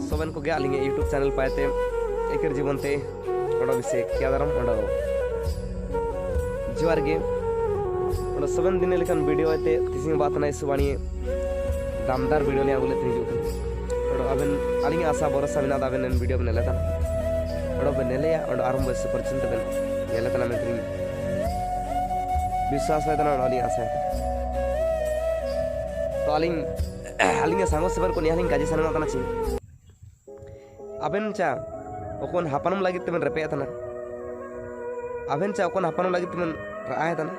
सोबन को गया अलिंग YouTube channel पाते एकर जीवन ते ओडो विषय क्या दरम ओडो जोर गे ओडो सोबन दिन लेकिन वीडियो ते तिसिंग बात ना सुबानी दामदार वीडियो ले आगुले तिजु ओडो अबन अलिंग आशा भरोसा मिना दाबन वीडियो बनेला था ओडो बनेले ओडो आरंभ से परसेंट बन नेला तना में विश्वास है तना अलिंग आशा तो अलिंग सांगो सेबर को निहालिंग काजी सनना तना ची अबेन चा ओकोन हापनम लगित तेमन रेपे तना अबेन चा ओकोन हापनम लगित तेमन राय तना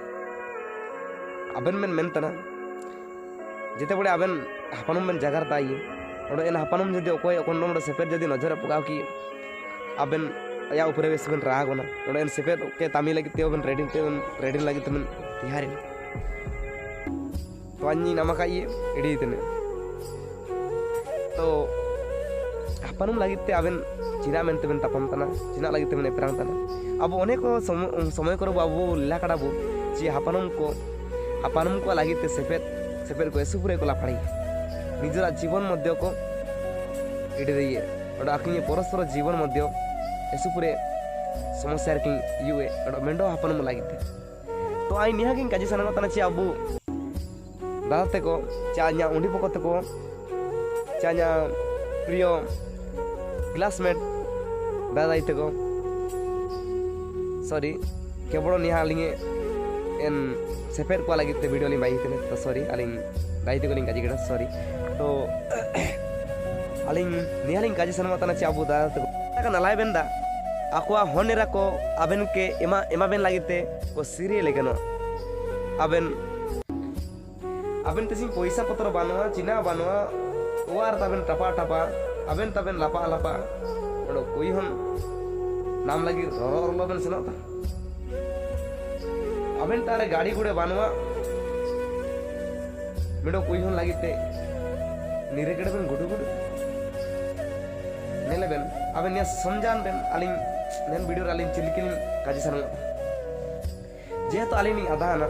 अबेन मेन तना जेते बड़े अबेन हापनम मेन जगार ताई ओडो एन हापनम जदि ओकोय ओकोन नोडो सेपेर जदि नजर पुगाव की अबेन या ऊपर बेस बेन रागोना ओडो एन सेपेर के तामी लगित तेबेन रेडी लगित तेमन तिहारी तो अन्नी नमका ये एडी तने तो हापनम लगिते अबेन चिना मेनते बेन तापम तना चिना लगिते बेन एपरांग तना अब अनेक समय करो बाबू लाकड़ाबू ची हापनम को लगिते सेपेर को एसुपुरे को लाफाड़ी निजरा जीवन मध्य को एडी दिए और आकिन परस्पर जीवन मध्य एसुपुरे समस्या रकिन युए और मेंडो हापनम लगिते तो आई निहा किन काजी सनना तना ची अबू दादा तेको चा냐 उंडी पको तेको चा냐 प्रिय क्लासमेट दादा तेको सॉरी केवल निहा अलिंग एन सेपेर को लगी वीडियो लिंग बाई तेने तो सॉरी अलिंग दाई तेको लिंग काजी गड़ा सॉरी तो अलिंग निहा लिंग काजी सनमा तना ची अबू दादा तेको का नलाय बेंदा आकुआ होनेरा को अबेन के एमा बेन लागिते को सीरियल लेगनो अबेन तसिंग पैसा पत्र बानुआ चिना बानुआ ओआर तबेन टपा अबेन तबेन लापा ओडो कोई हन नाम लगी रोलो बेन सनता अबेन तारे गाड़ी गुड़े बानुआ मेडो कोई हन लागिते निरे केडे बेन गुडु नेले बेन अबेन या समझान बेन अलिंग नेन वीडियो अलिंग चिलिकिन काजी सनम जे तो अलिंग आधाना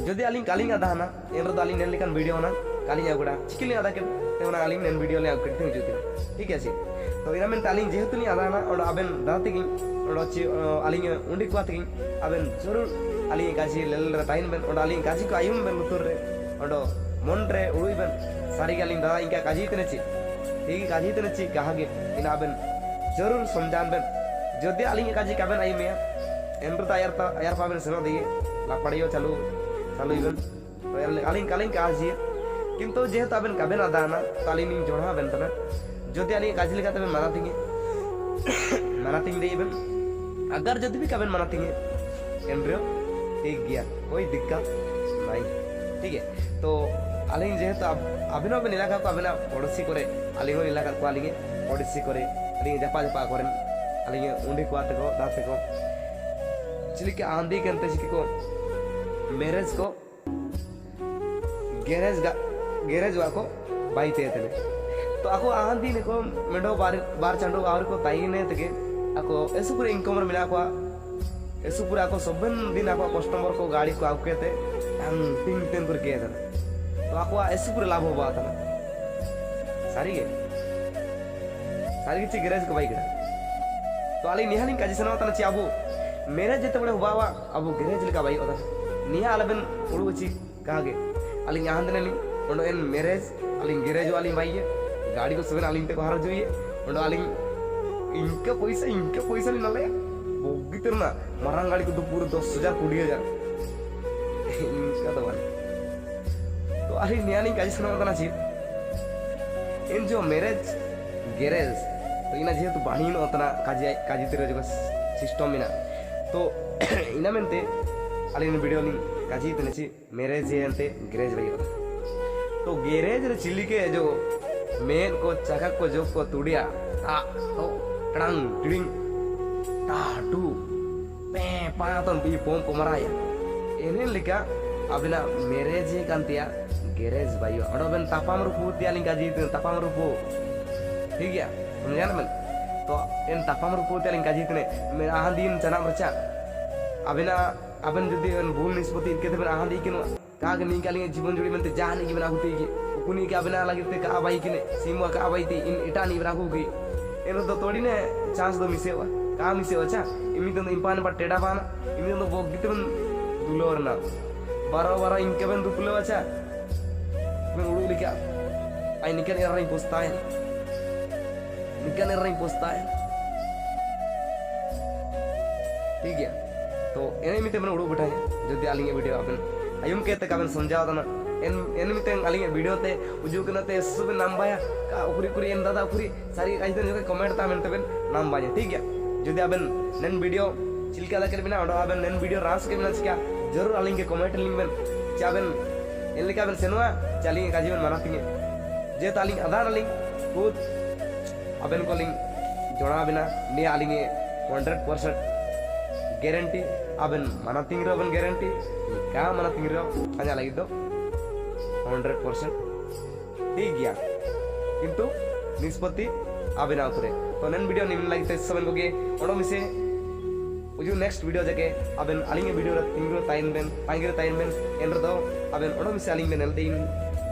जदि अलिंग कालिंग आधाना एन रद अलिंग नेन लेकन वीडियो ना कालिंग आगुड़ा चिकिलिंग आधा के तेवना अलिंग नेन वीडियो ले आगुड़ थे जुते ठीक है तो इना मेन अलिंग जेहेतु लिंग आधाना और अबेन दातिगी और ची अलिंग उंडी कोतिगी अबेन जरूर अलिंग काजी लेल ताइन बेन और अलिंग काजी को आयुम बेन लुतुर रे और मन रे उड़ुई बेन सारी अलिंग दादा इनका काजी तने ची ठीक काजी तने ची कहागे इन अबेन जरूर समझान बेन जदि अलिंग काजी काबेन आयुम या एन रद आयर पाबेन सनो दिए लापड़ियो चालू इवन तो अलिंग कालिंग काजी किंतु जेहेतु अबेन काबेन आदाना तो अलिंग जोड़ा बेन तना जदि अलिंग काजी लेका तबेन मानातिंग दे इवन अगर जदि भी काबेन मानातिंग एनरियो ठीक गया कोई दिक्कत नहीं ठीक है तो अलिंग जेहेतु अबेन इलाका को अबेना पड़ोसी करे अलिंग इलाका को अलिंग पड़ोसी करे अलिंग जपा करें अलिंग उंडी को आते को दाते को चिलिके आंधी केंते चिकी को मैरेज को गैरेज वाको बाई ते तो आको आंधी ने को मेडो बार चंडो आवर को ताईने तके आको एसुपुरे इनकम रे मिला को एसुपुरे आको सबन दिन आको कस्टमर को गाड़ी को आकेते टिंग टिंग कर के तो आको एसुपुरे लाभ होबा था सारी ची गैरेज को बाई गड़ा तो आली निहाली काजी सना तना ची आबू मैरेज जते बड़े होबावा आबू गैरेज लेका बाई ओदा निहा अलबेन उड़ुची कहागे अलिंग यहाँ देने ओडो एन मैरेज अलिंग गैरेज वाली बाइये गाड़ी को सबन अलिंग ते को हार जोइए ओडो अलिंग इनका पैसा नहीं नले बोगी तेरना मरंग गाड़ी को तो पूरे 10,000 20,000 इनका तो वाले तो अलिंग निया नहीं काजी सना तना ची इन जो मैरेज गैरेज तो इना जे तो बाणी न उतना काजी तेरे जो सिस्टम में ना तो इना मेनते अलिंग वीडियो लिंक काजी तने ची मैरेज अंते गैरेज भाई तो गैरेज रे चिल्ली के जो मेन को चका को जो को तुड़िया ता तो टंग टिडिंग ता टू पे पातन बी पोम को मराया एने लिका अबिना मैरेज कांतिया गैरेज भाई ओडो बेन तापाम रुपु तिया लिंग काजी तापाम रुपु ठीक है समझा ना तो इन तापाम रुपु तिया लिंग काजी तने मेरा आहां दिन चना मरचा अबिना अबन जदि भूल निष्पत्ति के तबन आहां दी के काग नी काली जीवन जोड़ी मनते जान की बना होती के उनी के अबना लगे ते का बाई किने सीमा का बाई ती इन इटा नी राखू गई एनो तो थोड़ी ने चांस दो मिसेवा का मिसेवा चा इमी तो इंपान पर टेडा पाना इमी तो बोग गितन दुलोर ना बारा इनके बन दुपले बचा मैं उड़ू लिखा आई निकल यार नहीं पोस्ता है निकल यार नहीं पोस्ता है ठीक है तो एने मिते मन उड़ू बैठा है जो दिया लिंगे वीडियो अपन आयुम कहते का बन समझाओ ना एन मिते आलिंगे वीडियो ते उजू कना ते सब नाम बाया का उकुरी कुरी एन दादा उकुरी सारी आज दिन जो कमेंट ता मेनते बन नाम बाया ठीक है जो अपन नन वीडियो चिलका लकर बिना और अपन नन वीडियो रास के बिना क्या जरूर आलिंगे कमेंट लिंग बन चाबन इन लिखा बन सेनुआ चालिंगे काजीवन मनातिंगे जे तालिंग आधार लिंग खुद अपन को लिंग जोड़ा बिना ने आलिंगे 100% गारंटी अबन मनातिंग रो बन गारंटी का मनातिंग रो आजा लगी तो 100% ठीक गया किंतु निष्पत्ति अबन आउतरे तो नन वीडियो निम लगी तो सबन को के ओडो मिसे उजु नेक्स्ट वीडियो जके अबन आलिंगे वीडियो तिंगरो टाइम बेन पांगिरो टाइम बेन एंडर दो अबन ओडो मिसे आलिंग बेन एलते इन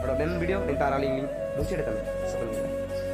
ओडो नन वीडियो इंटार आलिंग मुछेडे तन सबन